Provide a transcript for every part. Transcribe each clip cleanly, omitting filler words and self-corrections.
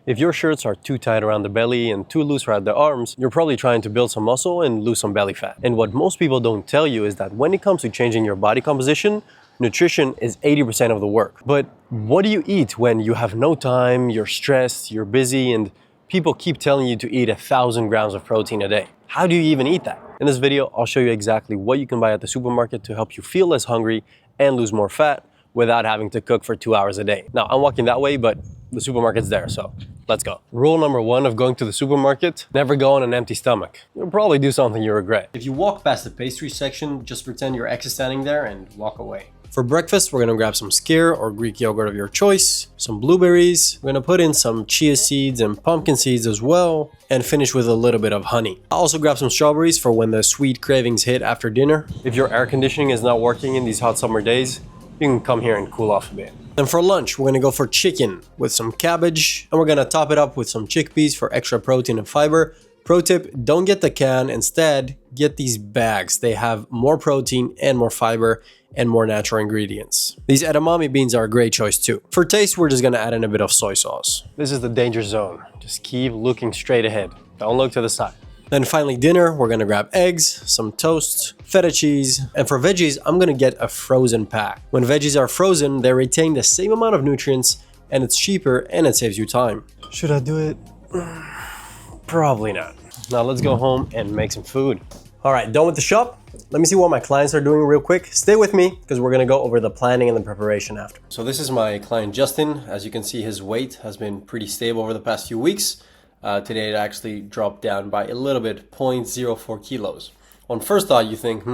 If your shirts are too tight around the belly and too loose around the arms, you're probably trying to build some muscle and lose some belly fat. And what most people don't tell you is that when it comes to changing your body composition, nutrition is 80% of the work. But what do you eat when you have no time, you're stressed, you're busy, and people keep telling you to eat 1,000 grams of protein a day? How do you even eat that? In this video, I'll show you exactly what you can buy at the supermarket to help you feel less hungry and lose more fat without having to cook for 2 hours a day. Now, I'm walking that way, but the supermarket's there, so let's go. Rule number 1 of going to the supermarket: never go on an empty stomach. You'll probably do something you regret. If you walk past the pastry section, just pretend your ex is standing there and walk away. For breakfast, we're gonna grab some skyr or Greek yogurt of your choice, some blueberries, we're gonna put in some chia seeds and pumpkin seeds as well, and finish with a little bit of honey. I'll also grab some strawberries for when the sweet cravings hit after dinner. If your air conditioning is not working in these hot summer days, you can come here and cool off a bit. And for lunch, we're gonna go for chicken with some cabbage, and we're gonna top it up with some chickpeas for extra protein and fiber. Pro tip, don't get the can, instead get these bags. They have more protein and more fiber and more natural ingredients. These edamame beans are a great choice too. For taste, we're just gonna add in a bit of soy sauce. This is the danger zone. Just keep looking straight ahead. Don't look to the side. Then finally dinner, we're gonna grab eggs, some toast, feta cheese, and for veggies, I'm gonna get a frozen pack. When veggies are frozen, they retain the same amount of nutrients and it's cheaper and it saves you time. Should I do it? Probably not. Now let's go home and make some food. All right, done with the shop. Let me see what my clients are doing real quick. Stay with me because we're gonna go over the planning and the preparation after. So this is my client Justin. As you can see, his weight has been pretty stable over the past few weeks. Today it actually dropped down by a little bit, 0.04 kilos. On first thought, you think,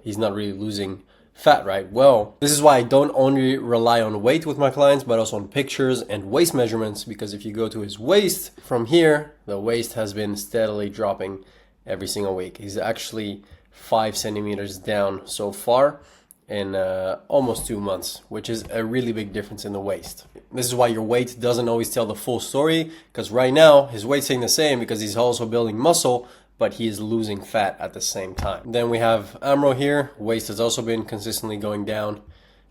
he's not really losing fat, right? Well, this is why I don't only rely on weight with my clients, but also on pictures and waist measurements, because if you go to his waist, from here, the waist has been steadily dropping every single week. He's actually 5 centimeters down so far in almost 2 months, which is a really big difference in the waist. This is why your weight doesn't always tell the full story, because right now his weight's staying the same because he's also building muscle, but he is losing fat at the same time. Then we have Amro here. Waist has also been consistently going down.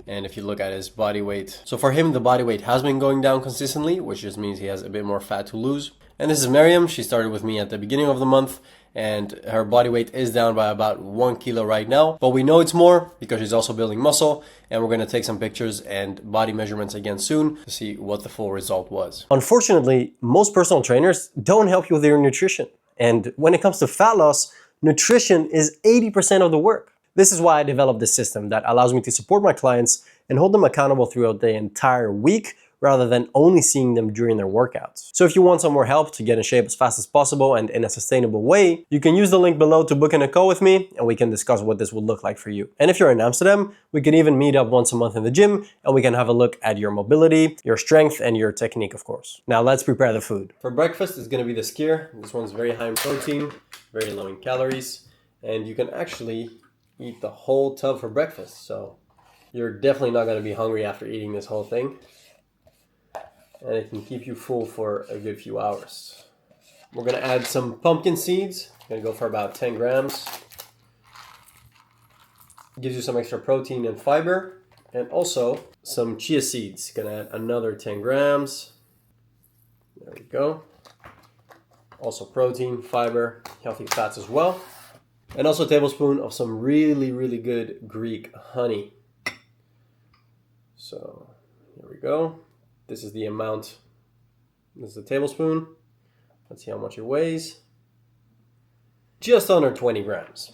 And if you look at his body weight, so for him, the body weight has been going down consistently, which just means he has a bit more fat to lose. And this is Miriam. She started with me at the beginning of the month, and her body weight is down by about 1 kilo right now. But we know it's more because she's also building muscle, and we're gonna take some pictures and body measurements again soon to see what the full result was. Unfortunately, most personal trainers don't help you with your nutrition. And when it comes to fat loss, nutrition is 80% of the work. This is why I developed this system that allows me to support my clients and hold them accountable throughout the entire week, rather than only seeing them during their workouts. So if you want some more help to get in shape as fast as possible and in a sustainable way, you can use the link below to book in a call with me and we can discuss what this would look like for you. And if you're in Amsterdam, we can even meet up once a month in the gym and we can have a look at your mobility, your strength, and your technique, of course. Now let's prepare the food. For breakfast, it's gonna be the skyr. This one's very high in protein, very low in calories, and you can actually eat the whole tub for breakfast. So you're definitely not gonna be hungry after eating this whole thing. And it can keep you full for a good few hours. We're gonna add some pumpkin seeds. Gonna go for about 10 grams. Gives you some extra protein and fiber. And also some chia seeds. Gonna add another 10 grams. There we go. Also protein, fiber, healthy fats as well. And also a tablespoon of some really, really good Greek honey. So here we go. This is the amount, this is a tablespoon. Let's see how much it weighs. Just under 20 grams.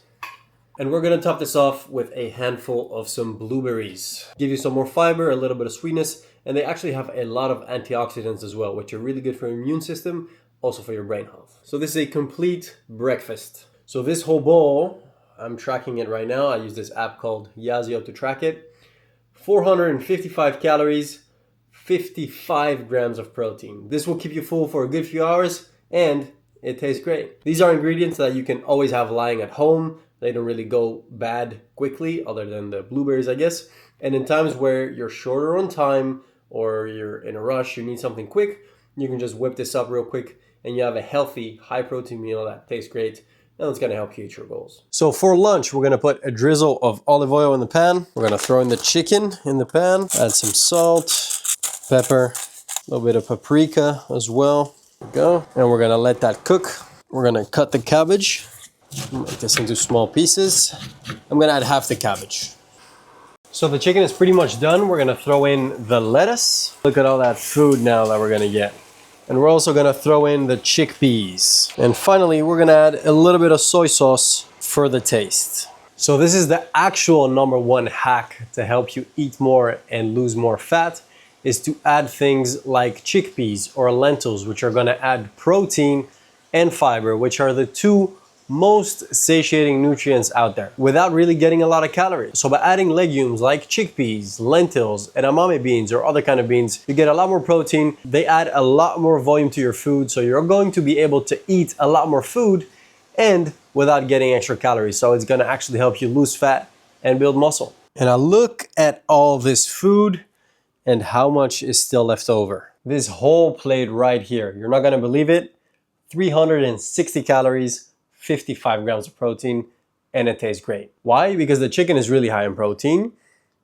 And we're gonna top this off with a handful of some blueberries. Give you some more fiber, a little bit of sweetness, and they actually have a lot of antioxidants as well, which are really good for your immune system, also for your brain health. So this is a complete breakfast. So this whole bowl, I'm tracking it right now. I use this app called Yazio to track it. 455 calories, 55 grams of protein. This will keep you full for a good few hours and it tastes great. These are ingredients that you can always have lying at home. They don't really go bad quickly, other than the blueberries, I guess. And in times where you're shorter on time or you're in a rush, you need something quick, you can just whip this up real quick and you have a healthy, high protein meal that tastes great. And it's gonna help you achieve your goals. So for lunch, we're gonna put a drizzle of olive oil in the pan. We're gonna throw in the chicken in the pan, add some salt, pepper, A little bit of paprika as well. There we go. And we're gonna let that cook. We're gonna cut the cabbage. Make this into small pieces. I'm gonna add half the cabbage. So the chicken is pretty much done. We're gonna throw in the lettuce. Look at all that food now that we're gonna get. And we're also gonna throw in the chickpeas. And finally, we're gonna add a little bit of soy sauce for the taste. So this is the actual #1 hack to help you eat more and lose more fat, is to add things like chickpeas or lentils, which are gonna add protein and fiber, which are the two most satiating nutrients out there without really getting a lot of calories. So by adding legumes like chickpeas, lentils, edamame beans, or other kind of beans, you get a lot more protein. They add a lot more volume to your food, so you're going to be able to eat a lot more food and without getting extra calories. So it's gonna actually help you lose fat and build muscle. And I look at all this food and how much is still left over. This whole plate right here, you're not gonna believe it, 360 calories, 55 grams of protein, and it tastes great. Why? Because the chicken is really high in protein.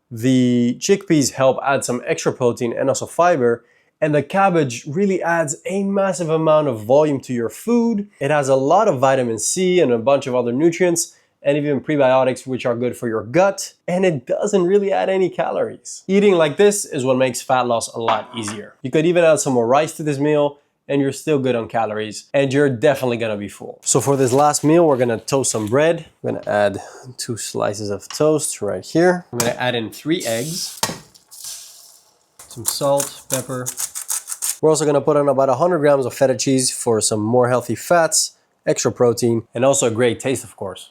The chickpeas help add some extra protein and also fiber, and the cabbage really adds a massive amount of volume to your food. It has a lot of vitamin C and a bunch of other nutrients, and even prebiotics, which are good for your gut, and it doesn't really add any calories. Eating like this is what makes fat loss a lot easier. You could even add some more rice to this meal, and you're still good on calories, and you're definitely gonna be full. So for this last meal, we're gonna toast some bread. I'm gonna add 2 slices of toast right here. I'm gonna add in 3 eggs, some salt, pepper. We're also gonna put on about 100 grams of feta cheese for some more healthy fats, extra protein, and also a great taste, of course.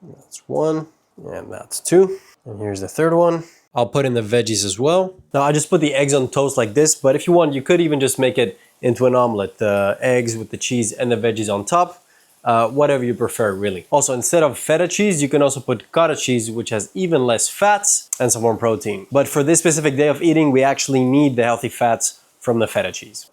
That's 1, and that's 2. And here's the 3rd one. I'll put in the veggies as well. Now I just put the eggs on toast like this, but if you want, you could even just make it into an omelet, the eggs with the cheese and the veggies on top, whatever you prefer really. Also, instead of feta cheese, you can also put cottage cheese, which has even less fats and some more protein. But for this specific day of eating, we actually need the healthy fats from the feta cheese.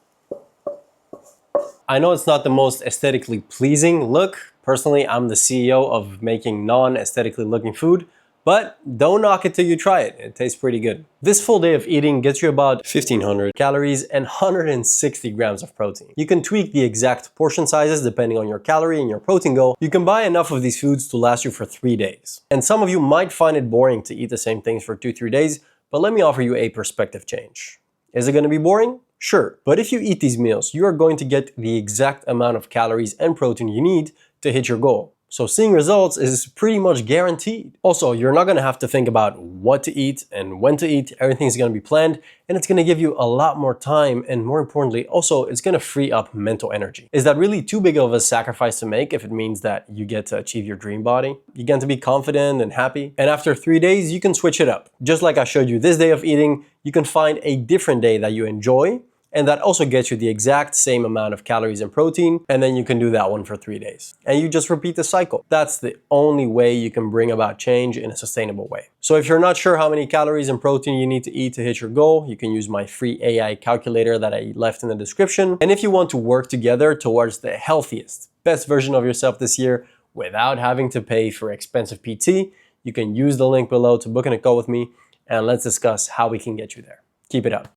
I know it's not the most aesthetically pleasing look. Personally, I'm the CEO of making non-aesthetically looking food, but don't knock it till you try it. It tastes pretty good. This full day of eating gets you about 1,500 calories and 160 grams of protein. You can tweak the exact portion sizes depending on your calorie and your protein goal. You can buy enough of these foods to last you for 3 days. And some of you might find it boring to eat the same things for 2-3 days, but let me offer you a perspective change. Is it gonna be boring? Sure. But if you eat these meals, you are going to get the exact amount of calories and protein you need to hit your goal. So seeing results is pretty much guaranteed. Also, you're not gonna have to think about what to eat and when to eat. Everything's gonna be planned, and it's gonna give you a lot more time, and more importantly, also, it's gonna free up mental energy. Is that really too big of a sacrifice to make if it means that you get to achieve your dream body? You get to be confident and happy. And after 3 days, you can switch it up. Just like I showed you this day of eating, you can find a different day that you enjoy, and that also gets you the exact same amount of calories and protein, and then you can do that one for 3 days. And you just repeat the cycle. That's the only way you can bring about change in a sustainable way. So if you're not sure how many calories and protein you need to eat to hit your goal, you can use my free AI calculator that I left in the description. And if you want to work together towards the healthiest, best version of yourself this year without having to pay for expensive PT, you can use the link below to book in a call with me, and let's discuss how we can get you there. Keep it up.